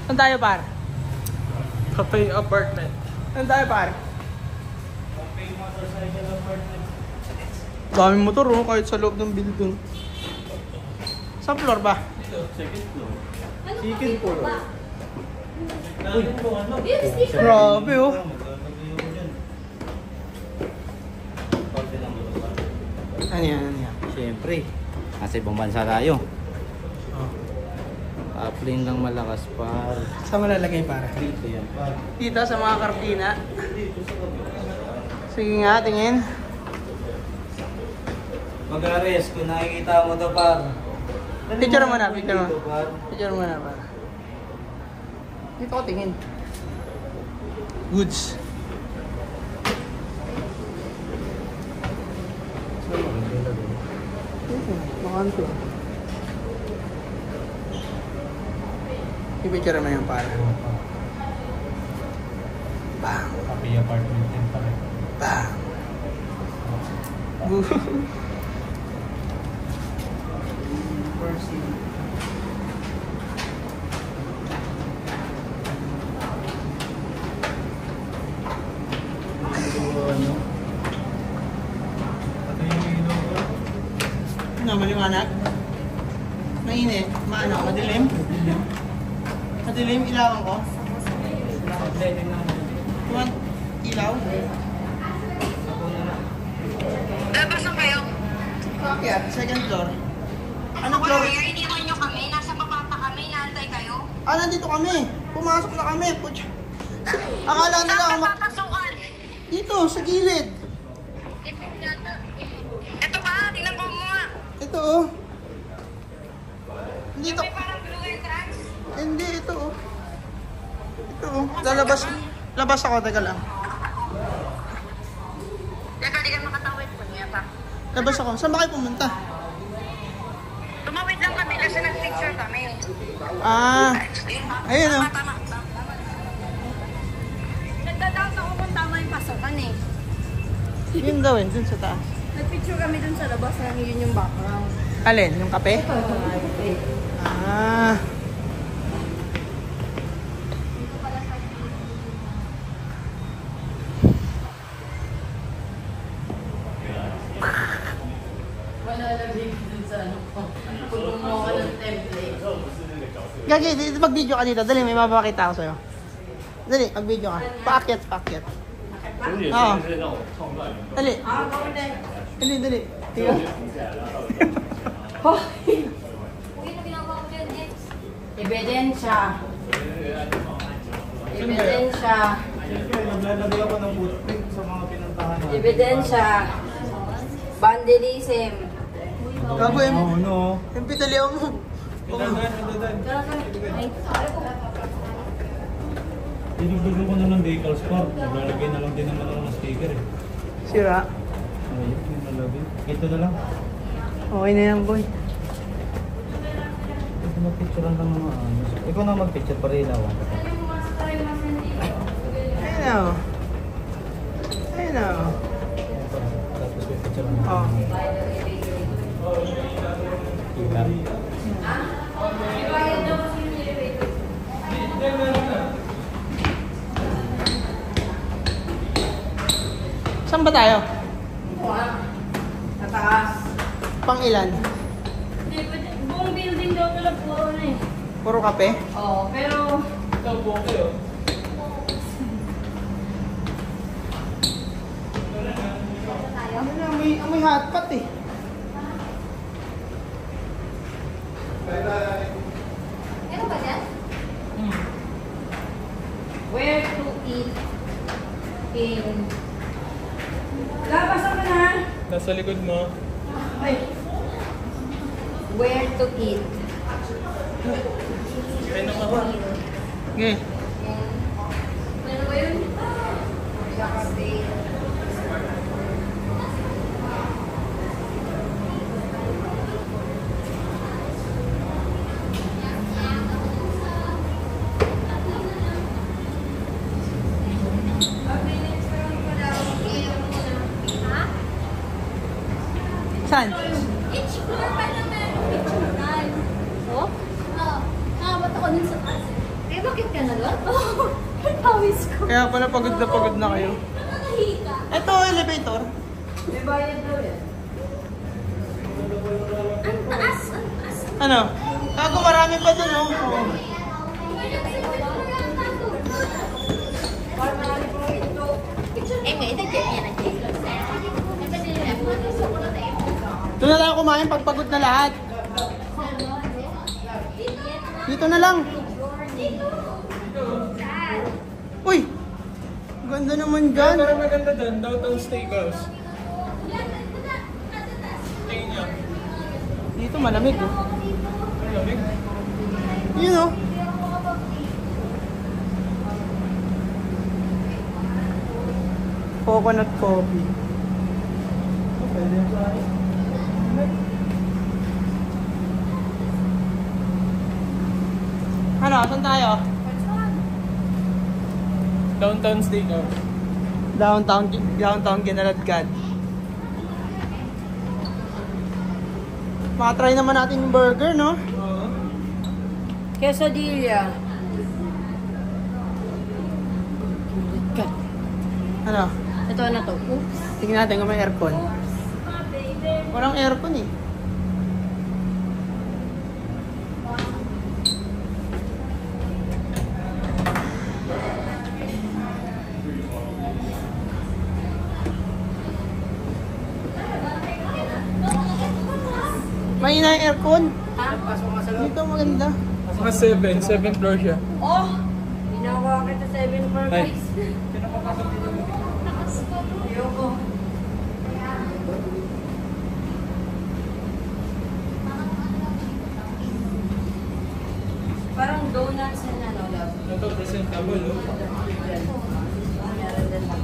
Saan tayo, par? Cafe apartment. Saan tayo, par? Cafe motorcycle apartment. Daming motor, oh, kahit sa loob ng building. Saan floor ba? Dito, second floor. Second floor. Uy, ano? Grabe, oh. Ano yan, ano yan? Siyempre, nasa ibang bansa tayo. Oh. Aplane lang malakas pa. Saan malalagay, par? Dito yan pa. Dito sa mga kartina. Sige nga, tingin. Mag-ares, kung nakikita mo to par. Picture mo na, picture mo. Dito, par. Picture mo na, par. Dito ko tingin. Goods. Makanto. I-picture mo yung par. Bang! Cafe apartment din pa rin. Bang! Mercy. Ito yung ilaw ko. Ano, maliwanag? Mainit? Maano? Madilim? Madilim? Ilawan ko? Tuwan? Ilaw? Labas na kayo. Akyat, second floor. Ano Anong floor? kaya? Iniwan nyo kami. Nasa baba pa kami. Naantay kayo. Ah, nandito kami. Pumasok na kami. Putya. Akala nila Saan ako ka papasukan? dito, sa gilid. Ito ba? Tingnan ko mo nga. Ito, oh. Dito. May parang blue entrance. Hindi, ito, oh. Ito, oh. Lalabas. Labas ako, teka lang. Teka, di ka makatawid po niya pa. Labas ako. Saan ba kayo pumunta? Tumawid lang kami kasi nag-picture kami. Ah, ayun, oh. Tama. Nagdadaan ako kung tama yung pasokan eh. Yun daw, dun sa taas. Nag-picture kami dun sa labas na yun yung background. Alin? Yung kape? Ah. Gagi, mag-video ka dito. Dali, may mapapakita ako sa'yo. Dali, mag-video ka. Paakyat, paakyat. Oo. Dali. Dali. Tingnan. Ebidensya. Ebidensya. Siyempre, naglalagay ako ng footprint sa mga pinuntahan natin. Ebidensya. Vandalism. Gago, Oo, no. yung pitaliyaw mo. Dadan. Dinugdugan ko na ng vehicle score. Naglalagay na lang din naman ako ng sticker eh. Sira. Ayun, yung nalagay. Ito na lang. Okay na yan, boy. Ito mag-picturean lang mga ano. Ikaw na mag-picture para ilawan. Ayun na, oh. Ayun na, oh. Tapos may picture lang. Oh. Ilan. Saan ba tayo? Sa taas. Pang ilan? Buong building daw pala puro na eh. Puro kape? Oo, pero... Ito, buong kayo. Ano na, may hotpot eh. Ano ba yan? Where to eat in... Labasan ka na! Nasa likod mo. Ay. Where to eat. Kaya naman ako. Okay. Ano ba yun? Sa cafe. Saan? Explore pa naman. Picture guys. Oh? Oo. Nakabot ako dun sa taas. Eh, bakit ka na doon? Oo, ang pawis ko. Kaya pala pagod na kayo. Nakahika. Ito, elevator. May bayad daw yan. Ang taas, ang taas. Ano? Ako marami pa dun, oh. Oh. Eh, may ito dyan yan. Doon na tayo kumain pag pagod na lahat. Dito na lang. Uy! Ganda naman dyan. Parang maganda dyan, Downtown Steakhouse. Tingin niya. Dito malamig, oh. Ang lamig. Yun, oh. Coconut coffee. Pwede yung sa akin. Ano? Saan tayo? Downtown Steakhouse. Downtown Ginaladgad. Makatry naman natin yung burger, no? Oo. Quesadilla. Ano? Ito na to. Oops. Tingnan natin kung may aircon. Walang aircon eh. May na aircon. Dito maganda. Mga 7th floor siya. Oh! Ginawa kita 7 for Ay. guys. Ayoko. Parang donuts na ano, love. Ito, presentable, oh. Meron din lang.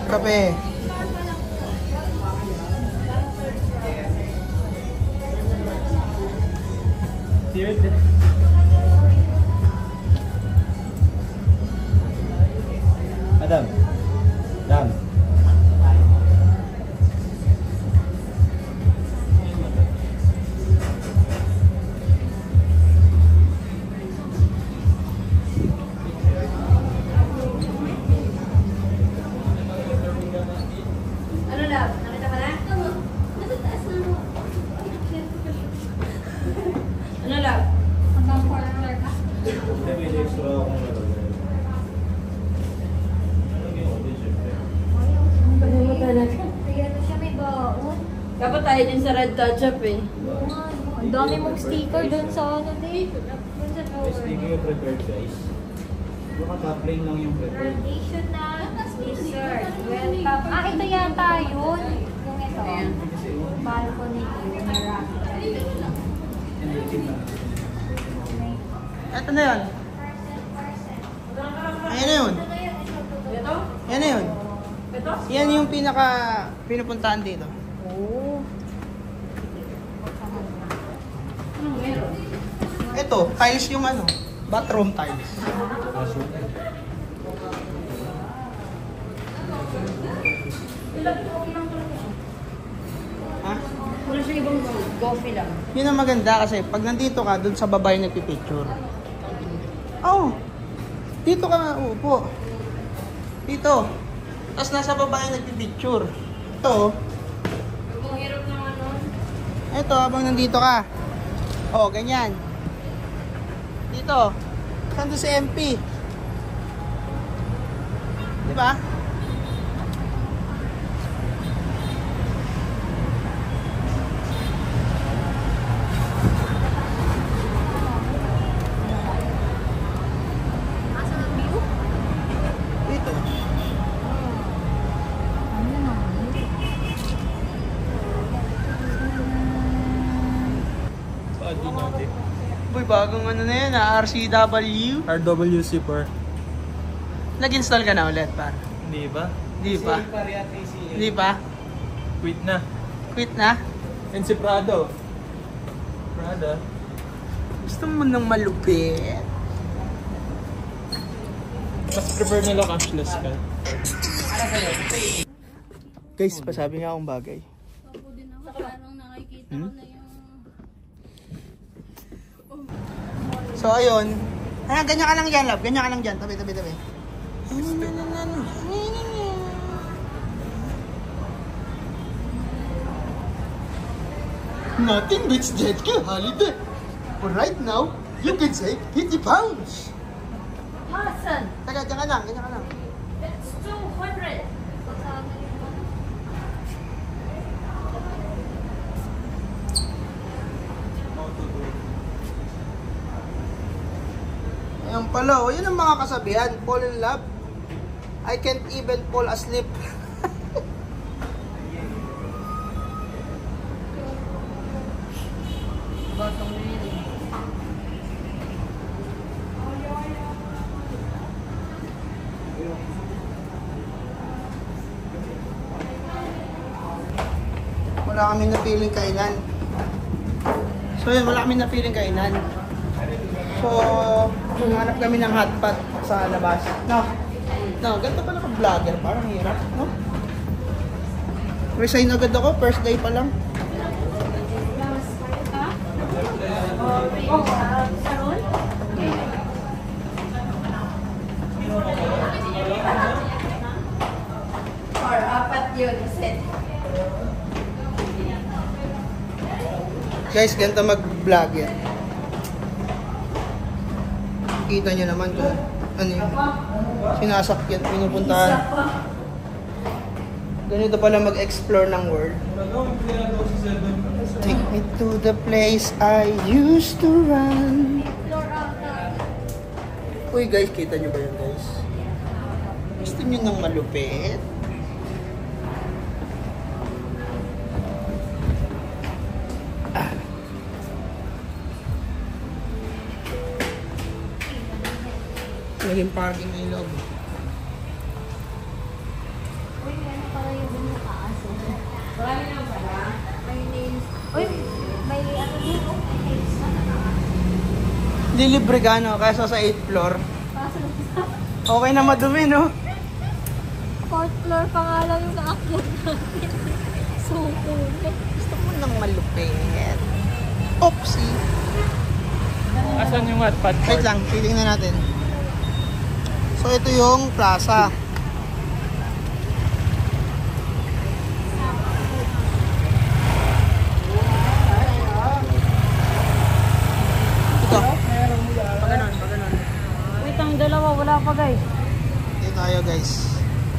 Kape. Adam. Adam. Ano love? Nakita ka na? Nasa taas na mo. Ano love? Hanggang 4 floor ka? May extra akong lalagay. Ano mo talaga? Ayan na siya, may baon. Dapat tayo din sa red touch-up eh. Ang dami mong sticker doon sa ano din. Doon sa May sticker yung prepared, guys. Baka top-lane lang yung prepared. Foundation na t-shirt. Welcome. Ah, ito yata yun. Yung ito. Ayan. Balcony. Ito na yun. Ayan na yun. Ito? Yan na yun. Ito? Yan yung pinupuntahan dito. Oo. Anong meron? Ito, tiles yung ano, bathroom tiles. Ha? Wala siya ibang coffee lang. Yun ang maganda kasi pag nandito ka, dun sa babae nagpipicture. Oh, dito ka nga, upo. Dito. Tapos nasa babae nagpipicture. Ito, Ang hirap ng ano. ito habang nandito ka. Oh, ganyan. Dito. Nandun si MP. Di ba? Asa ang view? Dito. Ano na? Paadi natin. Boy, bagong ano na yan, RCW. RWC4. Nag-install ka na ulit, par? Hindi ba? Di pa. Di pa? Quit na. Quit na? And si Prado. Prada. Gusto mo nang malupit? Mas prefer nila cashless ka. Guys, pasabi nga akong bagay. Ako din ako, parang nakikita ko na yung... So, ayun. Ganyan ka lang dyan, love. Ganyan ka lang dyan. Tabi. Nothing beats Jetski holiday. For right now, you can save 50 pounds. Hassan, Taga, ganyan ka lang. that's 200. Ayan pala, oh. Yun ang mga kasabihan. Fall in love. I can't even fall asleep. Wala kami napiling kainan. So yun, wala kami napiling kainan. So, hanap kami ng hotpot sa labas. No, ganito pala ka-vlogger. Parang hirap, no? Resign agad ako, first day pa lang. Saron? Or apat yun, set. Guys, ganito mag-vlogger. Kita nyo naman kung ano yun. Sinasakyan, pinupuntahan. Ganito pala mag-explore ng world. Take me to the place I used to run. Uy guys, kita nyo ba yun guys? Gusto nyo ng malupit? Naging parking na yung loob. Uy, ano pala yung bumukaas? Marami lang pala. May nails. Uy, may ano din. May nails na nakaas. Hindi libre ka, no? Kaysa sa 8th floor. Okay na madumi, no? 4th floor pa nga lang yung naakyat natin. So cool. Gusto mo ng malupit. Oopsie. Asan yung hotpot? Wait lang, feeling na natin. So ito yung plaza. Ito. Paganon. Wait, ang dalawa. Wala pa guys. Ito tayo guys.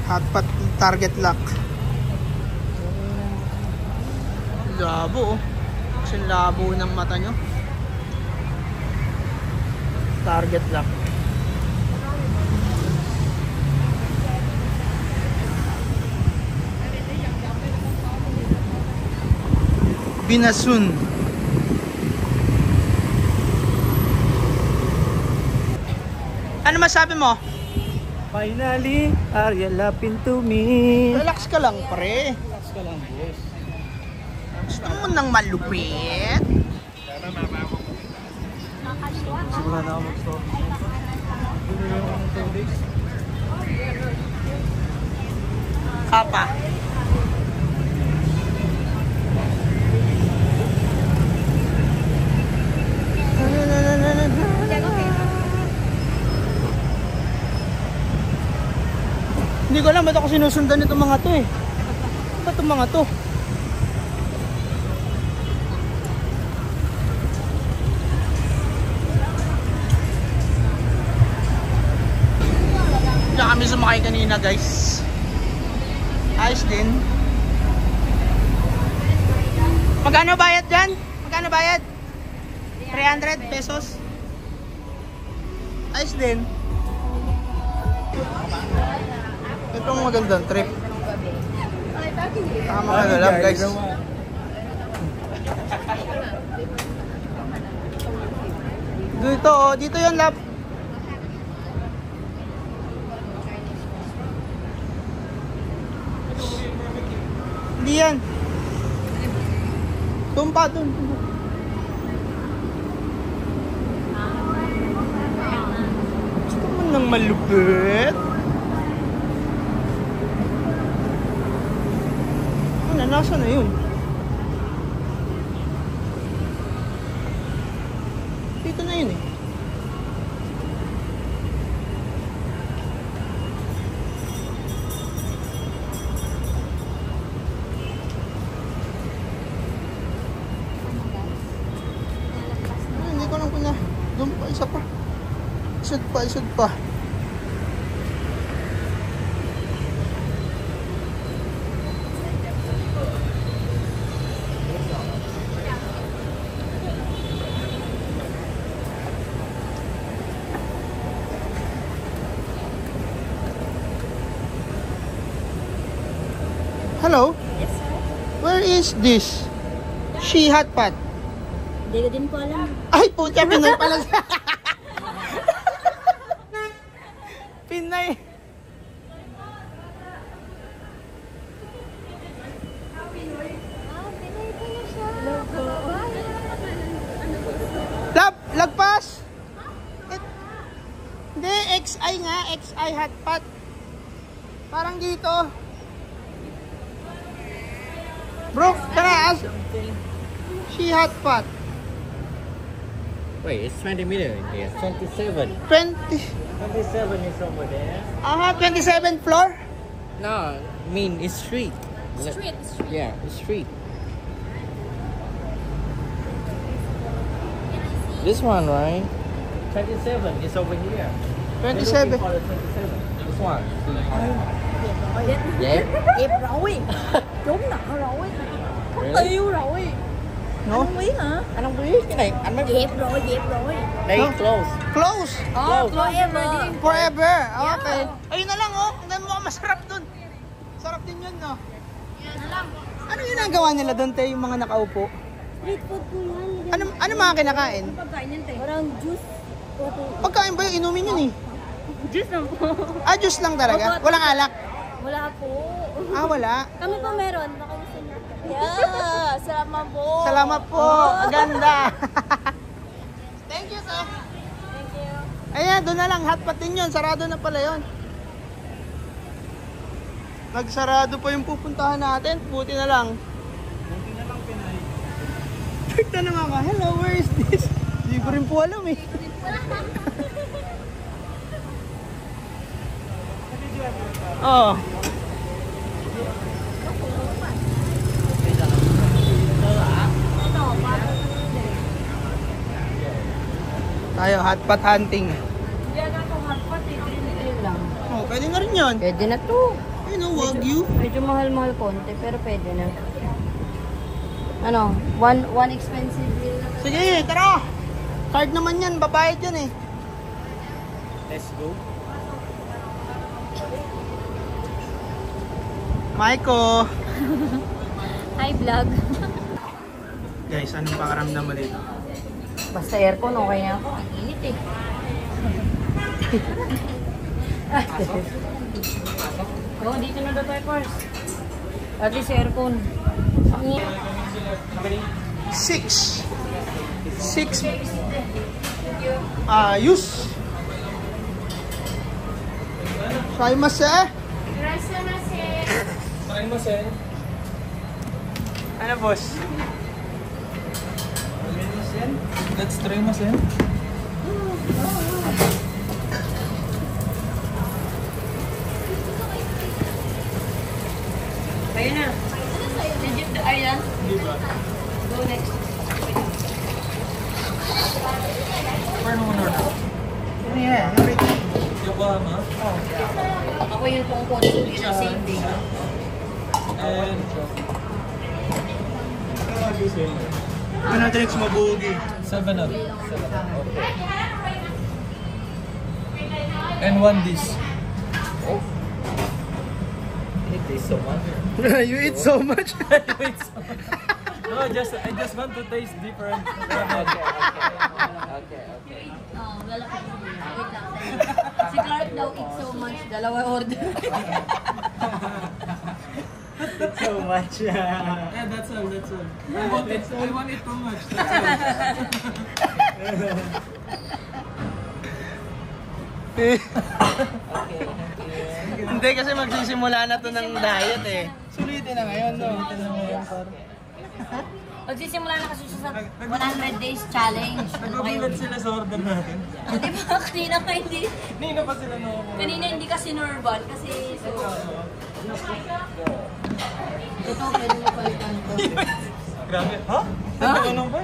Hotpot target lock. Labo oh. Kasi labo ng mata nyo. Target lock. Binasun. Ano masabi mo? Finally, are you laughing to me? Relax ka lang, pre. Relax ka lang, boss. Gusto mo ng malupit? Sigura na ako mag-stop. Bumili ako ng 2 days. Kapa. Hindi ko alam ba't ako sinusundan itong mga to eh. Ba't itong mga to? Diyan kami sumakay kanina guys. Ayos din. Magkano bayad dyan? Magkano bayad? 300 pesos. Ayos din. Itong magandang trip. Tama ka na lang guys. Dito oh, dito yung lab. Hindi yan. Tumpa dun. Gusto mo ng Ang malupit. Ano, nasa na yun? Dito na yun eh. Hindi ko lang kung na. Doon pa, isa pa. Isod pa. Hello? Yes, sir. Where is this? She Hot Pot. Hindi ko din po alam. Ay, puta, Pinoy pala. Pinay. Pinay ko na siya. Lagpas. Hindi, XI nga. XI Hot Pot. Parang dito. Bro, tara. She Hot Pot. Wait, it's 20 meters in here. 27. 20. 27 is over there. 27th floor? No, I mean it's street. Street. Yeah, it's street. This one, right? 27 is over here. 27. For the 27. This one. Yeah. Dẹp rồi. Trốn nợ rồi. Không tiêu rồi. No? Anh không biết hả? Anh không biết cái này anh mới Dẹp rồi. Đây close. Close. Oh, forever. Forever. Okay. Ayun na lang, oh. Ang dami mo masarap dun. Sarap din yun, no? Ano yung ginagawa nila doon, te, yung mga nakaupo? Street food po yan. Ano mga kinakain? Pagkain yan, te. Parang juice. Pagkain ba yung inumin yun, eh? Juice lang po. Juice lang talaga? Walang alak? Wala po. Wala. Kami pa meron. Baka gusto niya. Yeah, salamat po. Salamat po. Ang ganda. Thank you, sir. Thank you. Ayan, doon na lang. Hotpot din yun. Sarado na pala yun. Nagsarado pa yung pupuntahan natin. Buti na lang. Buti na lang, Pinay. Nagtanong ako, hello, where is this? Hindi ko rin po alam eh. Oo. Tayo, hotpot hunting. Yan ako hotpot, drill lang. Oh, pwede na rin yun. Pwede na to. Ayun o, Wagyu. Medyo mahal-mahal konti, pero pwede na. Ano, one expensive meal na. Sige, tara. Card naman yan, babayad yan eh. Let's go. Maiko. Hi, vlog. Guys, anong pakaramdam mo dito? Basta aircon, okay na ako. Ang init eh. Oh, dito na daw tayo first. At least aircon. Ang init. 6. Ayos. Saimase. Ano, boss? Let's try mo, Sen. Ayun na. Legit the island. Go next. Paano mo order? Ano yan? Yokohama. Ako yung tungkol. Yun ang same day. And... Ano drinks mabugi? 7-Up. And one dish. It is so much. You eat so much. No, I just want to taste different. Okay. Oh, lalaki ko. Wait lang. Si Clark daw eat so much. Dalawa order. So much. Yeah, that's all. I want it too much. That's all. Hindi kasi magsisimula na to ng diet eh. Sulitin na ngayon, no? Sulitin na ngayon, par. Magsisimula na kasi siya sa 100 days challenge. Nagbabilat sila sa order natin. Di ba? Kanina ka hindi. Nino pa sila no? Kanina hindi kasi normal. Kasi so... Ito, pwede mo palitan ito. Grabe. Ha? Ha? Ano ba?